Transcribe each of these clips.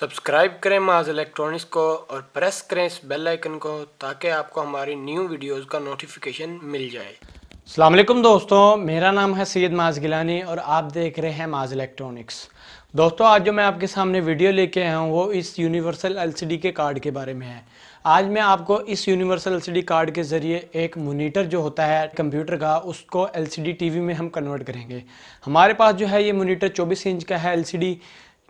Subscribe करें माज electronics को और प्रेस करें इस बेल आइकन को ताकि आपको हमारी न्यू वीडियोस का नोटिफिकेशन मिल जाए। अस्सलाम वालेकुम दोस्तों, मेरा नाम है सैयद माज गिलानी और आप देख रहे हैं माज इलेक्ट्रॉनिक्स। दोस्तों, आज जो मैं आपके सामने वीडियो लेके आया हूँ वो इस यूनिवर्सल एलसीडी के कार्ड के बारे में है। आज मैं आपको इस यूनिवर्सल एलसीडी कार्ड के ज़रिए एक मॉनिटर जो होता है कंप्यूटर का, उसको एलसीडी टीवी में हम कन्वर्ट करेंगे। हमारे पास जो है ये मॉनिटर 24 इंच का है एलसीडी,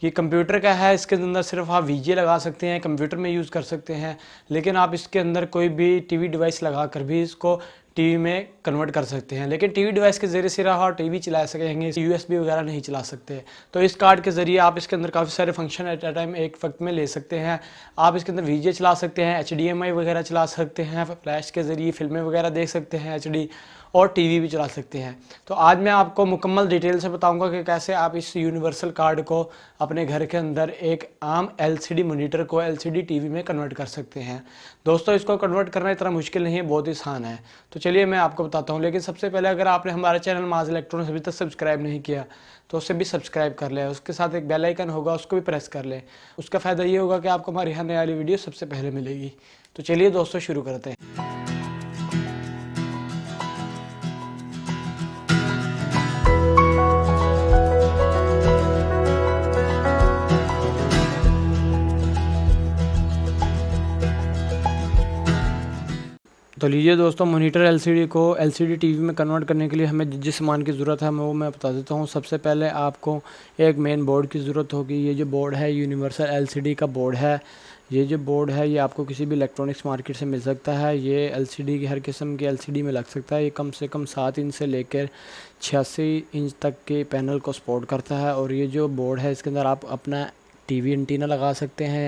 ये कंप्यूटर का है। इसके अंदर सिर्फ आप वीजे लगा सकते हैं, कंप्यूटर में यूज़ कर सकते हैं, लेकिन आप इसके अंदर कोई भी टीवी डिवाइस लगा कर भी इसको टीवी में कन्वर्ट कर सकते हैं। लेकिन टीवी डिवाइस के ज़रिए सिर्फ आप टीवी चला सकेंगे, यूएसबी वगैरह नहीं चला सकते। तो इस कार्ड के ज़रिए आप इसके अंदर काफ़ी सारे फंक्शन एट अ टाइम एक वक्त में ले सकते हैं। आप इसके अंदर वीजे चला सकते हैं, HDMI वगैरह चला सकते हैं, फ्लैश के ज़रिए फिल्में वगैरह देख सकते हैं HD, और टीवी भी चला सकते हैं। तो आज मैं आपको मुकम्मल डिटेल से बताऊंगा कि कैसे आप इस यूनिवर्सल कार्ड को अपने घर के अंदर एक आम LCD मॉनिटर को LCD टीवी में कन्वर्ट कर सकते हैं। दोस्तों, इसको कन्वर्ट करना इतना मुश्किल नहीं है, बहुत ही आसान है। तो चलिए मैं आपको बताता हूँ। लेकिन सबसे पहले अगर आपने हमारा चैनल माज इलेक्ट्रॉनिक्स अभी तक सब्सक्राइब नहीं किया तो उससे भी सब्सक्राइब कर लें। उसके साथ एक बेल आइकन होगा, उसको भी प्रेस कर लें। उसका फ़ायदा ये होगा कि आपको हमारी हर नई वाली वीडियो सबसे पहले मिलेगी। तो चलिए दोस्तों, शुरू करते हैं। तो लीजिए दोस्तों, मॉनिटर एलसीडी को एलसीडी टीवी में कन्वर्ट करने के लिए हमें जिस सामान की ज़रूरत है वो मैं बता देता हूँ। सबसे पहले आपको एक मेन बोर्ड की ज़रूरत होगी। ये जो बोर्ड है यूनिवर्सल एलसीडी का बोर्ड है। ये जो बोर्ड है ये आपको किसी भी इलेक्ट्रॉनिक्स मार्केट से मिल सकता है। ये एलसीडी की हर किस्म की एलसीडी में लग सकता है। ये कम से कम 7 इंच से लेकर 86 इंच तक के पैनल को सपोर्ट करता है। और ये जो बोर्ड है इसके अंदर आप अपना टीवी एंटीना लगा सकते हैं।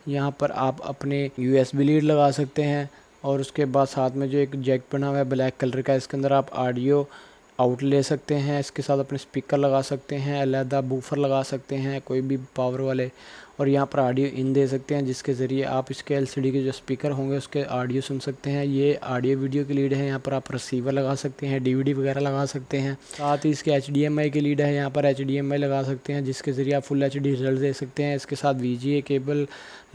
यहाँ पर आप अपने USB लीड लगा सकते हैं। और उसके बाद साथ में जो एक जैक बना हुआ है ब्लैक कलर का, इसके अंदर आप ऑडियो आउट ले सकते हैं। इसके साथ अपने स्पीकर लगा सकते हैं, अलहदा बूफर लगा सकते हैं कोई भी पावर वाले, और यहाँ पर ऑडियो इन दे सकते हैं जिसके ज़रिए आप इसके LCD के जो स्पीकर होंगे उसके ऑडियो सुन सकते हैं। ये ऑडियो वीडियो की लीड है। यहाँ पर आप रिसीवर लगा सकते हैं, DVD वगैरह लगा सकते हैं। साथ ही इसके HDMI की लीड है। यहाँ पर HDMI लगा सकते हैं जिसके ज़रिए आप फुल HD रिजल्ट दे सकते हैं। इसके साथ VGA केबल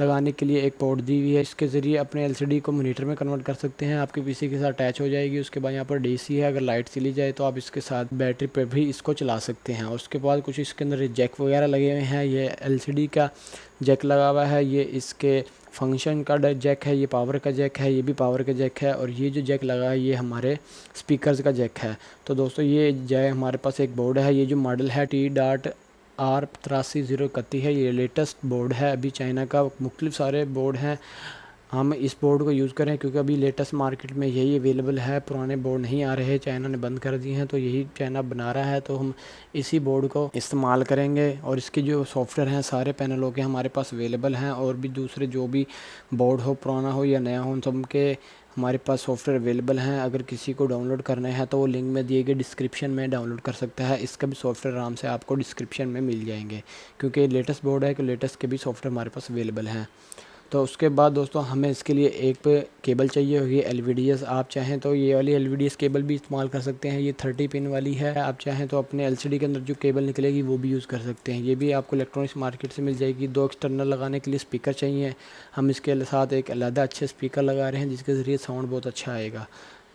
लगाने के लिए एक पोर्ट दी हुई है। इसके ज़रिए अपने LCD को मॉनिटर में कन्वर्ट कर सकते हैं। आपके PC के साथ अटैच हो जाएगी। उसके बाद यहाँ पर DC है, अगर लाइट चली जाए तो आप इसके साथ बैटरी पर भी इसको चला सकते हैं। और उसके बाद कुछ इसके अंदर जैक वगैरह लगे हुए हैं। ये LCD का जैक लगा हुआ है, ये इसके फंक्शन का जैक है, ये पावर का जैक है, ये भी पावर का जैक है। और ये जो जैक लगा है ये हमारे स्पीकर्स का जैक है। तो दोस्तों, ये जैक हमारे पास एक बोर्ड है। ये जो मॉडल है T.R833031 है। ये लेटेस्ट बोर्ड है। अभी चाइना का मुख्तलिफ सारे बोर्ड हैं, हम इस बोर्ड को यूज़ करें क्योंकि अभी लेटेस्ट मार्केट में यही अवेलेबल है। पुराने बोर्ड नहीं आ रहे, चाइना ने बंद कर दिए हैं, तो यही चाइना बना रहा है, तो हम इसी बोर्ड को इस्तेमाल करेंगे। और इसके जो सॉफ्टवेयर हैं सारे पैनलों के हमारे पास अवेलेबल हैं। और भी दूसरे जो भी बोर्ड हो, पुराना हो या नया हो, उन सब के हमारे पास सॉफ्टवेयर अवेलेबल हैं। अगर किसी को डाउनलोड करना है तो वो लिंक में दिए गए डिस्क्रिप्शन में डाउनलोड कर सकता है। इसका भी सॉफ्टवेयर आराम से आपको डिस्क्रिप्शन में मिल जाएंगे क्योंकि लेटेस्ट बोर्ड है कि लेटेस्ट के भी सॉफ्टवेयर हमारे पास अवेलेबल हैं। तो उसके बाद दोस्तों, हमें इसके लिए एक केबल चाहिए होगी LVDS। आप चाहें तो ये वाली LVDS केबल भी इस्तेमाल कर सकते हैं। ये 30 पिन वाली है। आप चाहें तो अपने LCD के अंदर जो केबल निकलेगी वो भी यूज़ कर सकते हैं। ये भी आपको इलेक्ट्रॉनिक्स मार्केट से मिल जाएगी। 2 एक्सटर्नल लगाने के लिए स्पीकर चाहिए। हम इसके साथ एक अलग अच्छे स्पीकर लगा रहे हैं जिसके ज़रिए साउंड बहुत अच्छा आएगा।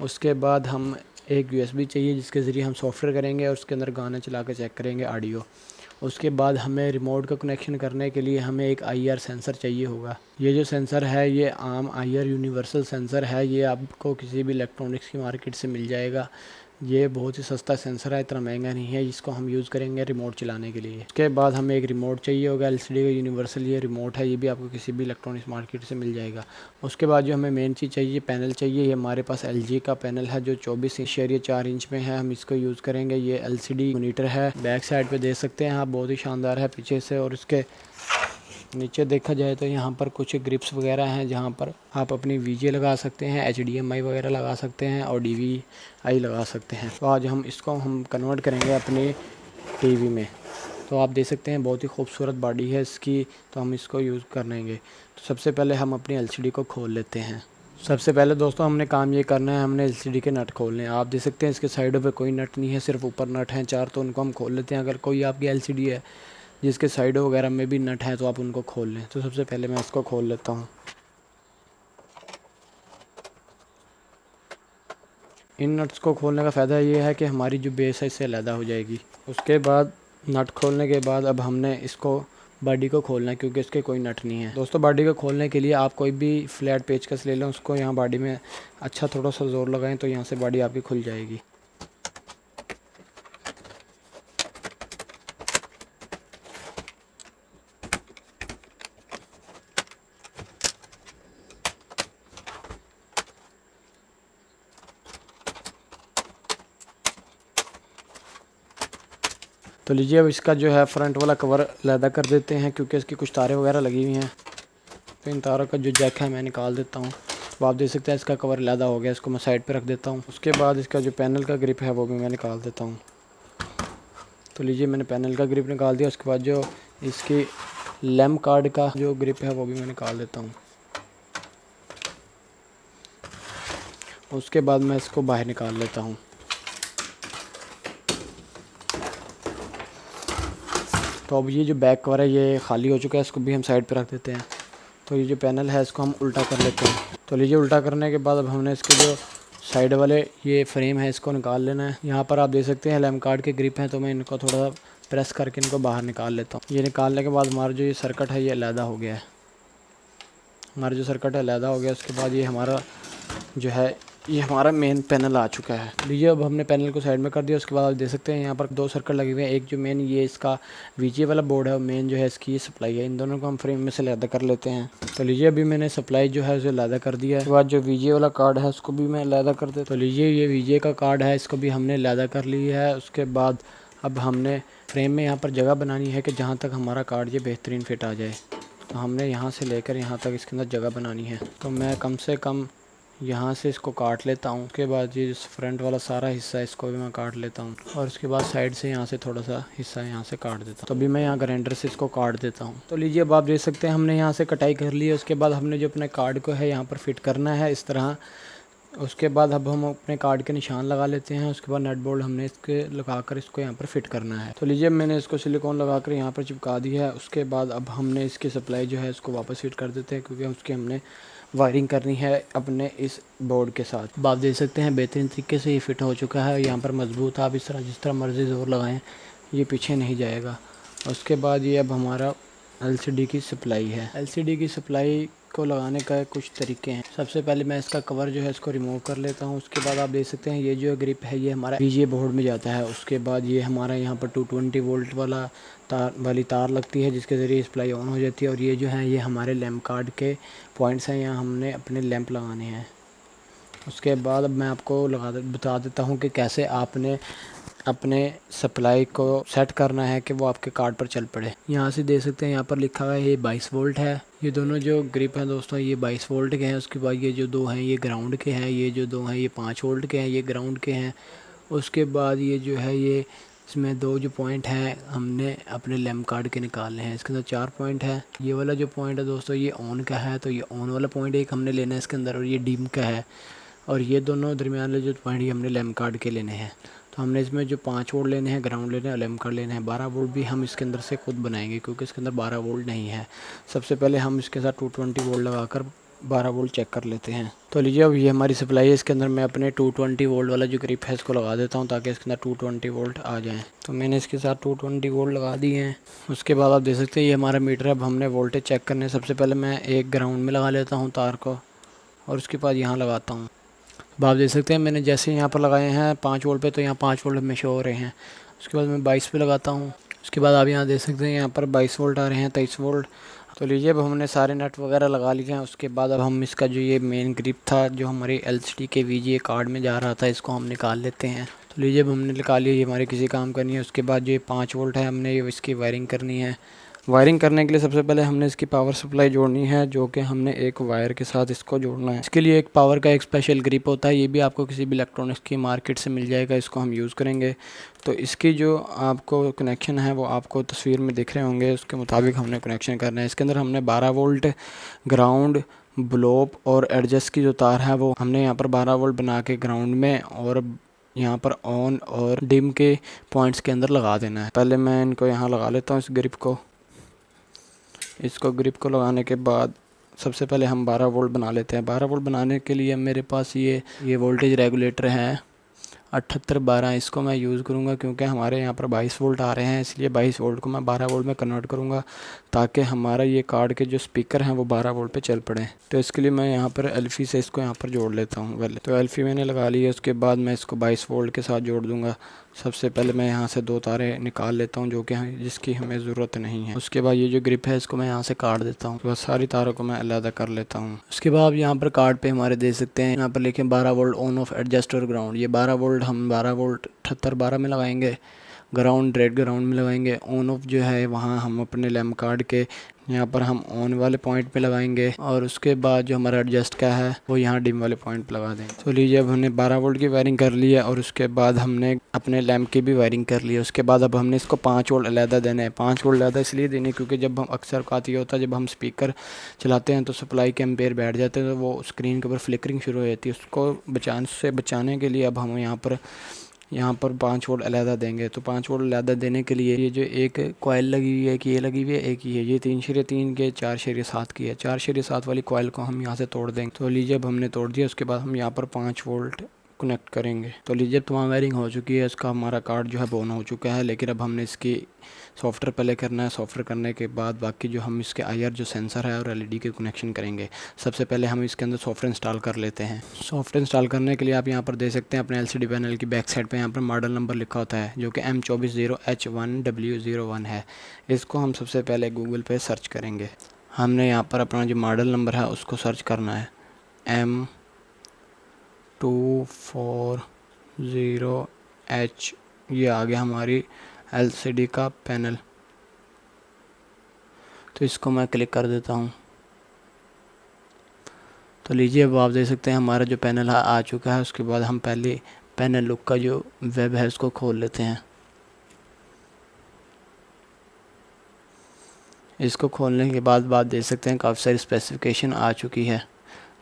उसके बाद हम एक USB चाहिए जिसके ज़रिए हम सॉफ्टवेयर करेंगे और उसके अंदर गाना चला कर चेक करेंगे ऑडियो। उसके बाद हमें रिमोट का कनेक्शन करने के लिए हमें एक IR सेंसर चाहिए होगा। ये जो सेंसर है ये आम IR यूनिवर्सल सेंसर है। ये आपको किसी भी इलेक्ट्रॉनिक्स की मार्केट से मिल जाएगा। ये बहुत ही सस्ता सेंसर है, इतना महंगा नहीं है। इसको हम यूज़ करेंगे रिमोट चलाने के लिए। उसके बाद हमें एक रिमोट चाहिए होगा LCD का यूनिवर्सल ये रिमोट है। ये भी आपको किसी भी इलेक्ट्रॉनिक्स मार्केट से मिल जाएगा। उसके बाद जो हमें मेन चीज़ चाहिए, पैनल चाहिए। ये हमारे पास LG का पैनल है जो 24.4 इंच में है। हम इसको यूज़ करेंगे। ये LCD मॉनिटर है, बैक साइड पे देख सकते हैं आप, बहुत ही शानदार है पीछे से। और इसके नीचे देखा जाए तो यहाँ पर कुछ ग्रिप्स वगैरह हैं जहाँ पर आप अपनी VJ लगा सकते हैं, HDMI वगैरह लगा सकते हैं और DVI लगा सकते हैं। तो आज हम इसको कन्वर्ट करेंगे अपने टीवी में। तो आप देख सकते हैं बहुत ही खूबसूरत बॉडी है इसकी। तो हम इसको यूज़ करेंगे। तो सबसे पहले हम अपनी LCD को खोल लेते हैं। सबसे पहले दोस्तों हमने काम ये करना है, हमने LCD के नट खोलने हैं। आप देख सकते हैं इसके साइडों पे कोई नट नहीं है, सिर्फ ऊपर नट हैं 4, तो उनको हम खोल लेते हैं। अगर कोई आपकी LCD है जिसके साइडों वगैरह में भी नट है तो आप उनको खोल लें। तो सबसे पहले मैं इसको खोल लेता हूँ। इन नट्स को खोलने का फ़ायदा ये है कि हमारी जो बेस है इससे अलग हो जाएगी। उसके बाद नट खोलने के बाद अब हमने इसको बॉडी को खोलना है, क्योंकि इसके कोई नट नहीं है। दोस्तों, बॉडी को खोलने के लिए आप कोई भी फ्लैट पेचकस ले लें, उसको यहाँ बॉडी में अच्छा थोड़ा सा ज़ोर लगाएं तो यहाँ से बॉडी आपकी खुल जाएगी। तो लीजिए, अब इसका जो है फ्रंट वाला कवर अलहदा कर देते हैं, क्योंकि इसकी कुछ तारें वगैरह लगी हुई हैं। तो इन तारों का जो जैक है मैं निकाल देता हूँ। तो आप देख सकते हैं इसका कवर अलहदा हो गया। इसको मैं साइड पे रख देता हूँ। उसके बाद इसका जो पैनल का ग्रिप है वो भी मैं निकाल देता हूँ। तो लीजिए, मैंने पैनल का ग्रिप निकाल दिया। उसके बाद जो इसकी लैम्प कार्ड का जो ग्रिप है वो भी मैं निकाल देता हूँ। उसके बाद मैं इसको बाहर निकाल लेता हूँ। तो अब ये जो बैक कवर है ये खाली हो चुका है, इसको भी हम साइड पे रख देते हैं। तो ये जो पैनल है इसको हम उल्टा कर लेते हैं। तो लीजिए, उल्टा करने के बाद अब हमने इसके जो साइड वाले ये फ्रेम है इसको निकाल लेना है। यहाँ पर आप देख सकते हैं लैम्प कार्ड के ग्रिप हैं, तो मैं इनको थोड़ा प्रेस करके इनको बाहर निकाल लेता हूँ। ये निकालने के बाद हमारा जो ये सर्किट है ये अलहदा हो गया है। हमारा जो सर्किट है अलहदा हो गया। उसके बाद ये हमारा जो है ये हमारा मेन पैनल आ चुका है। लीजिए, अब हमने पैनल को साइड में कर दिया। उसके बाद आप देख सकते हैं यहाँ पर दो सर्किट लगे हुए हैं। एक जो मेन ये इसका वीजीए वाला बोर्ड है, मेन जो है इसकी ये सप्लाई है। इन दोनों को हम फ्रेम में से अलहदा कर लेते हैं। तो लीजिए, अभी मैंने सप्लाई जो है उसे अलहदा कर दिया है। उसके बाद जो वीजीए वाला कार्ड है उसको भी मैं अलहदा कर देता हूँ। तो लीजिए, ये वीजीए का कार्ड है, इसको भी हमने अलहदा कर लिया है। उसके बाद अब हमने फ्रेम में यहाँ पर जगह बनानी है कि जहाँ तक हमारा कार्ड ये बेहतरीन फिट आ जाए। तो हमने यहाँ से लेकर यहाँ तक इसके अंदर जगह बनानी है। तो मैं कम से कम यहाँ से इसको काट लेता हूँ। उसके बाद ये फ्रंट वाला सारा हिस्सा इसको भी मैं काट लेता हूँ। और उसके बाद साइड से यहाँ से थोड़ा सा हिस्सा यहाँ से काट देता हूँ। तो अभी मैं यहाँ ग्राइंडर से इसको काट देता हूँ। तो लीजिए, अब आप देख सकते हैं हमने यहाँ से कटाई कर ली है। उसके बाद हमने जो अपने कार्ड को है यहाँ पर फिट करना है इस तरह। उसके बाद अब हम अपने कार्ड के निशान लगा लेते हैं। उसके बाद नट बोल्ट हमने इसके लगाकर इसको यहाँ पर फिट करना है। तो लीजिए, मैंने इसको सिलिकॉन लगाकर यहाँ पर चिपका दिया है। उसके बाद अब हमने इसकी सप्लाई जो है इसको वापस फिट कर देते हैं, क्योंकि उसकी हमने वायरिंग करनी है अपने इस बोर्ड के साथ। अब आप देख सकते हैं बेहतरीन तरीके से ये फिट हो चुका है। यहाँ पर मजबूत, आप इस तरह जिस तरह मर्ज़ी ज़ोर लगाएं ये पीछे नहीं जाएगा। उसके बाद ये अब हमारा एलसीडी की सप्लाई है। एलसीडी की सप्लाई को लगाने का कुछ तरीके हैं। सबसे पहले मैं इसका कवर जो है इसको रिमूव कर लेता हूँ। उसके बाद आप देख सकते हैं ये जो ग्रिप है ये हमारा वीजीए बोर्ड में जाता है। उसके बाद ये हमारा यहाँ पर 220 वोल्ट वाली तार लगती है, जिसके ज़रिए सप्लाई ऑन हो जाती है। और ये जो है ये हमारे लैम्प कार्ड के पॉइंट्स हैं, यहाँ हमने अपने लैंप लगाने हैं। उसके बाद अब मैं आपको बता देता हूँ कि कैसे आपने अपने सप्लाई को सेट करना है कि वो आपके कार्ड पर चल पड़े। यहाँ से देख सकते हैं यहाँ पर लिखा हुआ है ये 22 वोल्ट है। ये दोनों जो ग्रिप हैं दोस्तों ये 22 वोल्ट के हैं। उसके बाद ये जो दो हैं ये ग्राउंड के हैं। ये जो दो हैं ये 5 वोल्ट के हैं, ये ग्राउंड के हैं। उसके बाद ये जो है ये इसमें दो जो पॉइंट हैं हमने अपने लैम्प कार्ड के निकालने हैं। इसके अंदर 4 पॉइंट है। ये वाला जो पॉइंट है दोस्तों ये ऑन का है, तो ये ऑन वाला पॉइंट एक हमने लेना है इसके अंदर। और ये डिम का है। और ये दोनों दरमियान वाले जो पॉइंट ये हमने लैम्प कार्ड के लेने हैं। तो हमने इसमें जो 5 वोल्ट लेने हैं, ग्राउंड लेने हैं और लैम्प कार्ड लेने हैं। 12 वोल्ट भी हम इसके अंदर से खुद बनाएंगे, क्योंकि इसके अंदर 12 वोल्ट नहीं है। सबसे पहले हम इसके साथ 220 वोल्ट लगाकर 12 वोल्ट चेक कर लेते हैं। तो लीजिए, अब ये हमारी सप्लाई है। इसके अंदर मैं अपने 220 वोल्ट वाला जो ग्रिप है इसको लगा देता हूँ, ताकि इसके अंदर 220 वोल्ट आ जाएँ। तो मैंने इसके साथ 220 वोल्ट लगा दिए हैं। उसके बाद आप देख सकते हैं ये हमारा मीटर है। अब हमने वोल्टेज चेक करने सबसे पहले मैं एक ग्राउंड में लगा लेता हूँ तार को, और उसके बाद यहाँ लगाता हूँ। अब आप देख सकते हैं मैंने जैसे यहाँ पर लगाए हैं 5 वोल्ट पे, तो यहाँ 5 वोल्ट में शो हो रहे हैं। उसके बाद मैं 22 पे लगाता हूँ। उसके बाद आप यहाँ देख सकते हैं यहाँ पर 22 वोल्ट आ रहे हैं, 23 वोल्ट। तो लीजिए, अब हमने सारे नट वगैरह लगा लिए हैं। उसके बाद अब हम इसका जो ये मेन ग्रिप था जो हमारी एलसीडी के वीजीए कार्ड में जा रहा था, इसको हम निकाल लेते हैं। तो लीजिए, अब हमने निकाल लिया, ये हमारे किसी काम करनी है। उसके बाद जो ये 5 वोल्ट है हमने इसकी वायरिंग करनी है। वायरिंग करने के लिए सबसे पहले हमने इसकी पावर सप्लाई जोड़नी है, जो कि हमने एक वायर के साथ इसको जोड़ना है। इसके लिए एक पावर का एक स्पेशल ग्रिप होता है, ये भी आपको किसी भी इलेक्ट्रॉनिक्स की मार्केट से मिल जाएगा। इसको हम यूज़ करेंगे। तो इसकी जो आपको कनेक्शन है वो आपको तस्वीर में दिख रहे होंगे, उसके मुताबिक हमने कनेक्शन करना है। इसके अंदर हमने 12 वोल्ट ग्राउंड, ब्लोप और एडजस्ट की जो तार है वो हमने यहाँ पर 12 वोल्ट बना के ग्राउंड में और यहाँ पर ऑन और डिम के पॉइंट्स के अंदर लगा देना है। पहले मैं इनको यहाँ लगा लेता हूँ, इस ग्रिप को। इसको ग्रिप को लगाने के बाद सबसे पहले हम 12 वोल्ट बना लेते हैं। 12 वोल्ट बनाने के लिए मेरे पास ये वोल्टेज रेगुलेटर है 7812। इसको मैं यूज़ करूँगा क्योंकि हमारे यहाँ पर 22 वोल्ट आ रहे हैं, इसलिए 22 वोल्ट को मैं 12 वोल्ट में कन्वर्ट करूँगा ताकि हमारा ये कार्ड के जो स्पीकर हैं वो 12 वोल्ट पे चल पड़े। तो इसके लिए मैं यहाँ पर एल्फी से इसको यहाँ पर जोड़ लेता हूँ पहले। तो एल्फी मैंने लगा ली है, उसके बाद मैं इसको 22 वोल्ट के साथ जोड़ दूँगा। सबसे पहले मैं यहाँ से 2 तारे निकाल लेता हूँ जो कि जिसकी हमें ज़रूरत नहीं है। उसके बाद ये जो ग्रिप है इसको मैं यहाँ से काट देता हूँ। तो सारी तारों को मैं अलग कर लेता हूँ। उसके बाद आप यहाँ पर कार्ड पे हमारे दे सकते हैं, यहाँ पर लिखे 12 वोल्ट ऑन ऑफ एडजस्ट और ग्राउंड। ये 12 वोल्ट हम 12 वोल्ट 7812 में लगाएंगे, ग्राउंड रेड ग्राउंड में लगाएंगे। ऑन ऑफ जो है वहाँ हम अपने लैम्प कार्ड के यहाँ पर हम ऑन वाले पॉइंट पे लगाएंगे और उसके बाद जो हमारा एडजस्ट का है वो यहाँ डिम वाले पॉइंट पे लगा देंगे। तो लीजिए अब हमने 12 वोल्ट की वायरिंग कर ली है और उसके बाद हमने अपने लैम्प की भी वायरिंग कर ली है। उसके बाद अब हमने इसको 5 वोल्ट अलहदा देना है। 5 वोल्ट अलहदा इसलिए देने क्योंकि जब हम अक्सर औकात ये होता है जब हम स्पीकर चलाते हैं तो सप्लाई के एम्पेयर बैठ जाते हैं तो वो स्क्रीन के ऊपर फ्लिकरिंग शुरू हो जाती है। उसको बचाने के लिए अब हम यहाँ पर 5 वोल्ट अलहदा देंगे। तो 5 वोल्ट अलहदा देने के लिए ये जो एक कॉइल लगी हुई है कि ये लगी हुई है, एक ही है, ये 3/3 के 4/7 की है। 4/7 वाली कॉइल को हम यहाँ से तोड़ देंगे। तो लीजिए अब हमने तोड़ दिया। उसके बाद हम यहाँ पर 5 वोल्ट कनेक्ट करेंगे। तो लीजिए तमाम वायरिंग हो चुकी है, इसका हमारा कार्ड जो है ऑन हो चुका है। लेकिन अब हमने इसकी सॉफ्टवेयर पहले करना है। सॉफ्टवेयर करने के बाद बाकी जो हम इसके IR जो सेंसर है और LED के कनेक्शन करेंगे। सबसे पहले हम इसके अंदर सॉफ्टवेयर इंस्टॉल कर लेते हैं। सॉफ्टवेयर इंस्टॉल करने के लिए आप यहाँ पर दे सकते हैं अपने LCD पैनल की बैक साइड पे यहाँ पर मॉडल नंबर लिखा होता है जो कि M240H1W01 है। इसको हम सबसे पहले गूगल पे सर्च करेंगे। हमने यहाँ पर अपना जो मॉडल नंबर है उसको सर्च करना है, M240H। ये आ गया हमारी LCD का पैनल। तो इसको मैं क्लिक कर देता हूँ। तो लीजिए अब आप देख सकते हैं हमारा जो पैनल आ चुका है। उसके बाद हम पहले पैनल लुक का जो वेब है उसको खोल लेते हैं। इसको खोलने के बाद आप देख सकते हैं काफ़ी सारी स्पेसिफिकेशन आ चुकी है।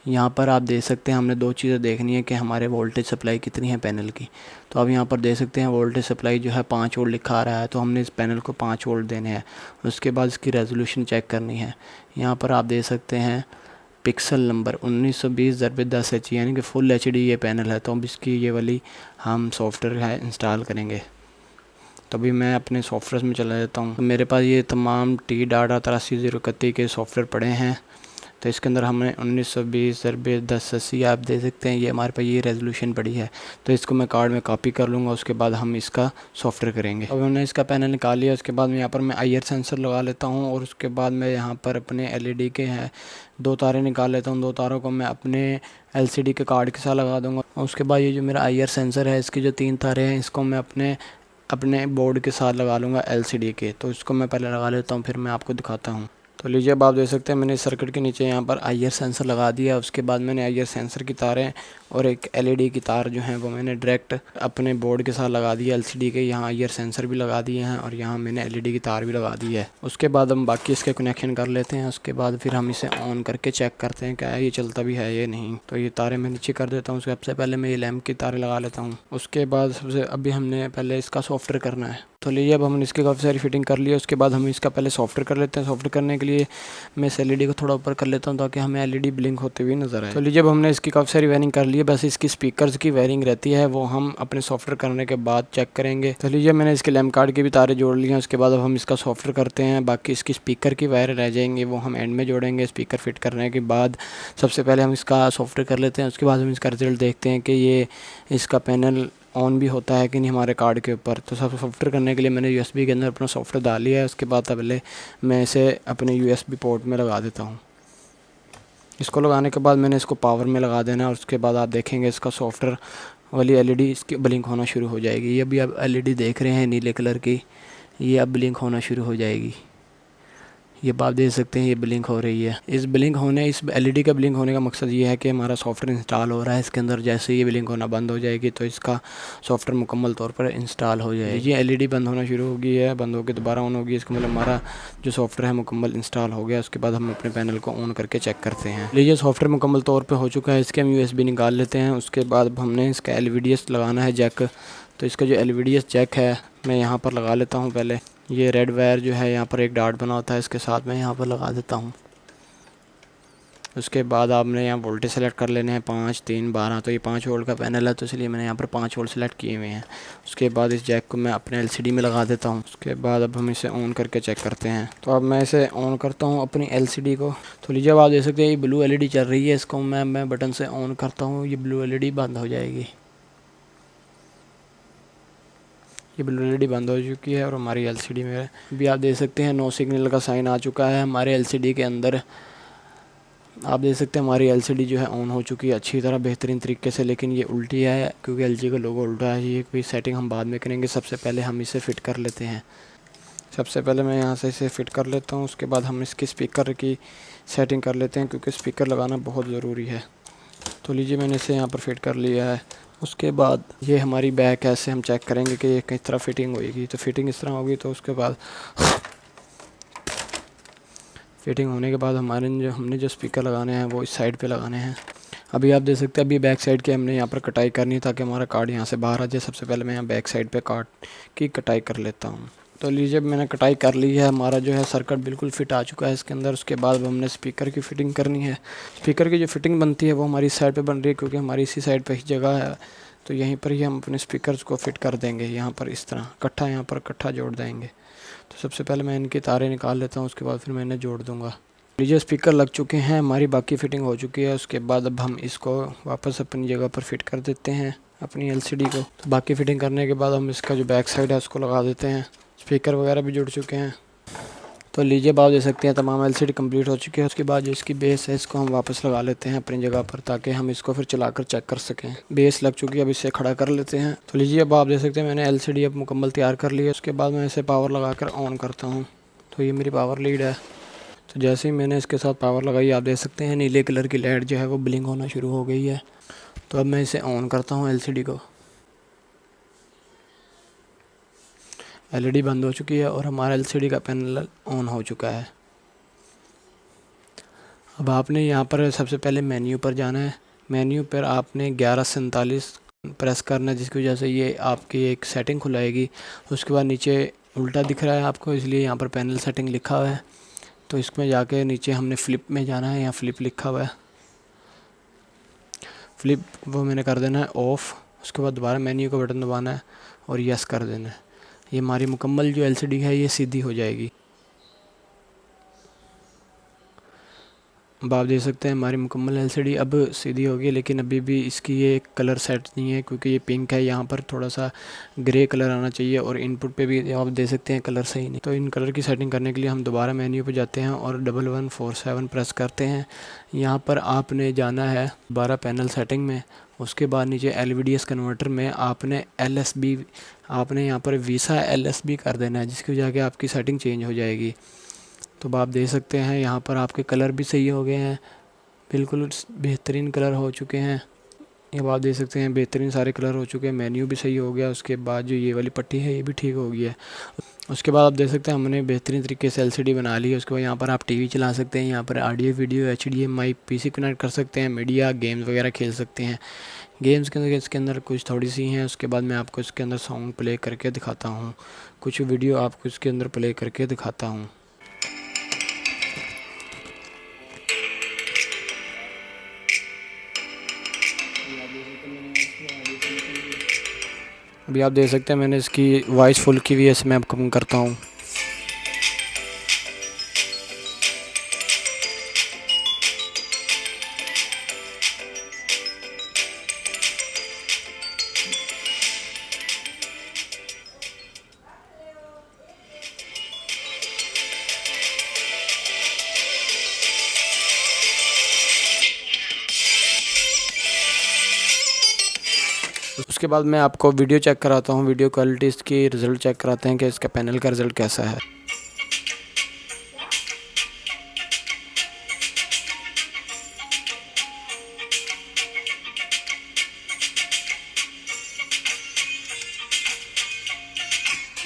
यहाँ पर आप देख सकते हैं हमने 2 चीज़ें देखनी है कि हमारे वोल्टेज सप्लाई कितनी है पैनल की। तो आप यहाँ पर देख सकते हैं वोल्टेज सप्लाई जो है 5 वोल्ट लिखा आ रहा है, तो हमने इस पैनल को 5 वोल्ट देने हैं। उसके बाद इसकी रेजोल्यूशन चेक करनी है। यहाँ पर आप देख सकते हैं पिक्सल नंबर 1920x10 यानी कि फुल HD ये पैनल है। तो अब इसकी ये वाली हम सॉफ्टवेयर है इंस्टॉल करेंगे। तो अभी मैं अपने सॉफ्टवेयर में चला जाता हूँ। तो मेरे पास ये तमाम T-DATA-83031 के सॉफ्टवेयर पड़े हैं। तो इसके अंदर हमने 1920x1080 आप दे सकते हैं, ये हमारे पास ये रेजोल्यूशन पड़ी है। तो इसको मैं कार्ड में कॉपी कर लूँगा। उसके बाद हम इसका सॉफ्टवेयर करेंगे। अब हमने इसका पैनल निकाल लिया। उसके बाद मैं यहाँ पर मैं IR सेंसर लगा लेता हूँ और उसके बाद मैं यहाँ पर अपने LED के हैं 2 तारे निकाल लेता हूँ। 2 तारों को मैं अपने LCD के कार्ड के साथ लगा दूँगा। उसके बाद ये जो मेरा IR सेंसर है इसके जो 3 तारे हैं इसको मैं अपने बोर्ड के साथ लगा लूँगा LCD के। तो इसको मैं पहले लगा लेता हूँ, फिर मैं आपको दिखाता हूँ। तो लीजिए अब आप देख सकते हैं मैंने सर्किट के नीचे यहाँ पर IR सेंसर लगा दिया। उसके बाद मैंने IR सेंसर की तारें और एक LED की तार जो हैं वो मैंने डायरेक्ट अपने बोर्ड के साथ लगा दिया LCD के। यहाँ IR सेंसर भी लगा दिए हैं और यहाँ मैंने LED की तार भी लगा दी है। उसके बाद हम बाकी इसके कनेक्शन कर लेते हैं। उसके बाद फिर हम इसे ऑन करके चेक करते हैं क्या ये चलता भी है ये नहीं। तो ये तारें मैं नीचे कर देता हूँ। सबसे पहले मैं ये लैम्प की तारें लगा लेता हूँ। उसके बाद अभी हमने पहले इसका सॉफ्टवेयर करना है। तो लीजिए अब हमने इसकी काफ़ी सारी फिटिंग कर ली है। उसके बाद हम इसका पहले सॉफ्टवेयर कर लेते हैं। सॉफ्टवेयर करने के लिए मैं इस LED को थोड़ा ऊपर कर लेता हूँ ताकि हमें LED ब्लिंक होते हुए नजर आए। तो लीजिए अब हमने इसकी काफ़ी सारी वायरिंग कर ली है। बस इसकी स्पीकर्स की वायरिंग रहती है वो हम अपने सॉफ्टवेयर करने के बाद चेक करेंगे। तो लीजिए मैंने इसके लैम्प कार्ड की भी तारें जोड़ ली हैं। उसके बाद अब हम इसका सॉफ्टवेयर करते हैं। बाकी इसकी स्पीकर की वायर रह जाएंगी वो हम एंड में जोड़ेंगे। स्पीकर फिट करने के बाद सबसे पहले हम इसका सॉफ्टवेयर कर लेते हैं। उसके बाद हम इसका रिजल्ट देखते हैं कि ये इसका पैनल ऑन भी होता है कि नहीं हमारे कार्ड के ऊपर। तो सब सॉफ्टवेयर करने के लिए मैंने USB के अंदर अपना सॉफ्टवेयर डाल लिया है। उसके बाद पहले मैं इसे अपने USB पोर्ट में लगा देता हूँ। इसको लगाने के बाद मैंने इसको पावर में लगा देना है और उसके बाद आप देखेंगे इसका सॉफ्टवेयर वाली LED इसकी ब्लिंक होना शुरू हो जाएगी। ये भी आप LED देख रहे हैं नीले कलर की, ये अब ब्लिंक होना शुरू हो जाएगी। ये आप देख सकते हैं ये ब्लिंक हो रही है। इस एलईडी का ब्लिंक होने का मकसद ये है कि हमारा सॉफ्टवेयर इंस्टॉल हो रहा है इसके अंदर। जैसे ये ब्लिंक होना बंद हो जाएगी तो इसका सॉफ्टवेयर मुकम्मल तौर पर इंस्टॉल हो जाएगी। ये एलईडी बंद होना शुरू हो गई है, बंद होकर दोबारा ऑन होगी। इसका मतलब हमारा जो सॉफ्टवेयर है मुकम्मल इंस्टॉल हो गया। उसके बाद हम अपने पैनल को ऑन करके चेक करते हैं। लीजिए सॉफ्टवेयर मुकम्मल तौर पर हो चुका है। इसके हम USB निकाल लेते हैं। उसके बाद हमने इसका LVDS लगाना है जैक। तो इसका जो LVDS जैक है मैं यहाँ पर लगा लेता हूँ। पहले ये रेड वायर जो है यहाँ पर एक डार्ट बना होता है, इसके साथ मैं यहाँ पर लगा देता हूँ। उसके बाद आपने यहाँ वोल्टेज सेलेक्ट कर लेने हैं 5, 3, 12। तो ये 5 वोल्ट का पैनल है तो इसलिए मैंने यहाँ पर 5 वोल्ट सेलेक्ट किए हुए हैं। उसके बाद इस जैक को मैं अपने LCD में लगा देता हूँ। उसके बाद अब हम इसे ऑन करके चेक करते हैं। तो अब मैं इसे ऑन करता हूँ अपनी LCD को। तो लीजिए अब आप देख सकते हैं ये ब्लू LED चल रही है। इसको मैं बटन से ऑन करता हूँ, ये ब्लू LED बंद हो जाएगी। ये ब्लू LED बंद हो चुकी है और हमारी LCD में भी आप देख सकते हैं नो सिग्नल का साइन आ चुका है हमारे LCD के अंदर। आप देख सकते हैं हमारी LCD जो है ऑन हो चुकी है अच्छी तरह बेहतरीन तरीके से। लेकिन ये उल्टी है क्योंकि LG का लोगो उल्टा है। ये कोई सेटिंग हम बाद में करेंगे, सबसे पहले हम इसे फ़िट कर लेते हैं। सबसे पहले मैं यहाँ से इसे फ़िट कर लेता हूँ। उसके बाद हम इसकी स्पीकर की सेटिंग कर लेते हैं क्योंकि स्पीकर लगाना बहुत ज़रूरी है। तो लीजिए मैंने इसे यहाँ पर फिट कर लिया है। उसके बाद ये हमारी बैक ऐसे हम चेक करेंगे कि ये किस तरह फिटिंग होएगी। तो फिटिंग इस तरह होगी। तो उसके बाद फिटिंग होने के बाद हमने जो स्पीकर लगाने हैं वो इस साइड पे लगाने हैं। अभी आप देख सकते हैं अभी बैक साइड की हमने यहाँ पर कटाई करनी है ताकि हमारा कार्ड यहाँ से बाहर आ जाए। सबसे पहले मैं यहाँ बैक साइड पे कार्ड की कटाई कर लेता हूँ। तो लीजिए मैंने कटाई कर ली है। हमारा जो है सर्किट बिल्कुल फिट आ चुका है इसके अंदर। उसके बाद हमने स्पीकर की फ़िटिंग करनी है। स्पीकर की जो फिटिंग बनती है वो हमारी साइड पे बन रही है क्योंकि हमारी इसी साइड पे ही जगह है। तो यहीं पर ही हम अपने स्पीकर्स को फिट कर देंगे। यहाँ पर इस तरह यहाँ पर इकट्ठा जोड़ देंगे। तो सबसे पहले मैं इनकी तारें निकाल लेता हूँ, उसके बाद फिर मैं इन्हें जोड़ दूँगा। लीजिए स्पीकर लग चुके हैं, हमारी बाकी फ़िटिंग हो चुकी है। उसके बाद अब हम इसको वापस अपनी जगह पर फिट कर देते हैं अपनी LCD को। तो बाकी फ़िटिंग करने के बाद हम इसका जो बैक साइड है उसको लगा देते हैं। स्पीकर वगैरह भी जुड़ चुके हैं। तो लीजिए आप देख सकते हैं तमाम LCD कंप्लीट हो चुकी है। उसके बाद जो इसकी बेस है इसको हम वापस लगा लेते हैं अपनी जगह पर ताकि हम इसको फिर चलाकर चेक कर सकें। बेस लग चुकी है, अब इसे खड़ा कर लेते हैं। तो लीजिए अब आप देख सकते हैं मैंने LCD अब मुकम्मल तैयार कर ली है। उसके बाद मैं इसे पावर लगाकर ऑन करता हूँ। तो ये मेरी पावर लीड है। तो जैसे ही मैंने इसके साथ पावर लगाई आप देख सकते हैं नीले कलर की लाइट जो है वो ब्लिंक होना शुरू हो गई है। तो अब मैं इसे ऑन करता हूँ LCD को। LED बंद हो चुकी है और हमारा LCD का पैनल ऑन हो चुका है। अब आपने यहाँ पर सबसे पहले मेन्यू पर जाना है। मेन्यू पर आपने 1147 प्रेस करना है जिसकी वजह से ये आपकी एक सेटिंग खुलाएगी। उसके बाद नीचे उल्टा दिख रहा है आपको, इसलिए यहाँ पर पैनल सेटिंग लिखा हुआ है। तो इसमें जाके नीचे हमने फ्लिप में जाना है। यहाँ फ्लिप लिखा हुआ है, फ्लिप वो मैंने कर देना है ऑफ़। उसके बाद दोबारा मेन्यू का बटन दबाना है और यस कर देना है। ये हमारी मुकम्मल जो LCD है ये सीधी हो जाएगी। अब आप देख सकते हैं हमारी मुकम्मल LCD अब सीधी होगी, लेकिन अभी भी इसकी ये कलर सेट नहीं है क्योंकि ये पिंक है। यहाँ पर थोड़ा सा ग्रे कलर आना चाहिए और इनपुट पे भी आप देख सकते हैं कलर सही नहीं। तो इन कलर की सेटिंग करने के लिए हम दोबारा मेन्यू पे जाते हैं और 1147 प्रेस करते हैं। यहाँ पर आपने जाना है दोबारा पैनल सेटिंग में। उसके बाद नीचे LVDS कन्वर्टर में आपने LSB आपने यहाँ पर वीसा LSB कर देना है जिसकी वजह से आपकी सेटिंग चेंज हो जाएगी। तो आप देख सकते हैं यहाँ पर आपके कलर भी सही हो गए हैं, बिल्कुल बेहतरीन कलर हो चुके हैं। ये आप देख सकते हैं बेहतरीन सारे कलर हो चुके हैं। मेन्यू भी सही हो गया। उसके बाद जो ये वाली पट्टी है ये भी ठीक हो गई है। उसके बाद आप देख सकते हैं हमने बेहतरीन तरीके से LCD बना ली है। उसके बाद यहाँ पर आप TV चला सकते हैं। यहाँ पर audio video HDMI PC connect कर सकते हैं। मीडिया गेम्स वगैरह खेल सकते हैं। गेम्स के अंदर इसके अंदर कुछ थोड़ी सी हैं। उसके बाद मैं आपको इसके अंदर सॉन्ग प्ले करके दिखाता हूँ, कुछ वीडियो आपको इसके अंदर प्ले करके दिखाता हूँ। अभी आप देख सकते हैं मैंने इसकी वॉइस फुल की हुई है, इसमें अब कम करता हूँ। उसके बाद मैं आपको वीडियो चेक कराता हूँ, वीडियो क्वालिटी इसकी रिज़ल्ट चेक कराते हैं कि इसका पैनल का रिज़ल्ट कैसा है।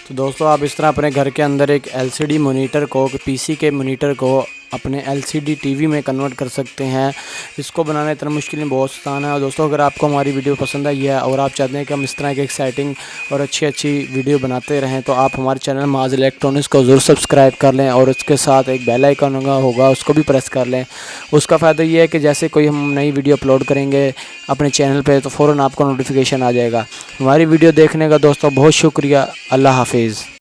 तो दोस्तों आप इस तरह अपने घर के अंदर एक LCD मॉनिटर को, PC के मॉनिटर को अपने LCD TV में कन्वर्ट कर सकते हैं। इसको बनाना इतना मुश्किल नहीं, बहुत आसान है। और दोस्तों अगर आपको हमारी वीडियो पसंद आई है और आप चाहते हैं कि हम इस तरह की एक्साइटिंग और अच्छी वीडियो बनाते रहें, तो आप हमारे चैनल माज इलेक्ट्रॉनिक्स को ज़रूर सब्सक्राइब कर लें और उसके साथ एक बेल आइकन होगा उसको भी प्रेस कर लें। उसका फ़ायदा ये है कि जैसे कोई हम नई वीडियो अपलोड करेंगे अपने चैनल पर तो फ़ौरन आपको नोटिफिकेशन आ जाएगा। हमारी वीडियो देखने का दोस्तों बहुत शुक्रिया। अल्लाह हाफिज़।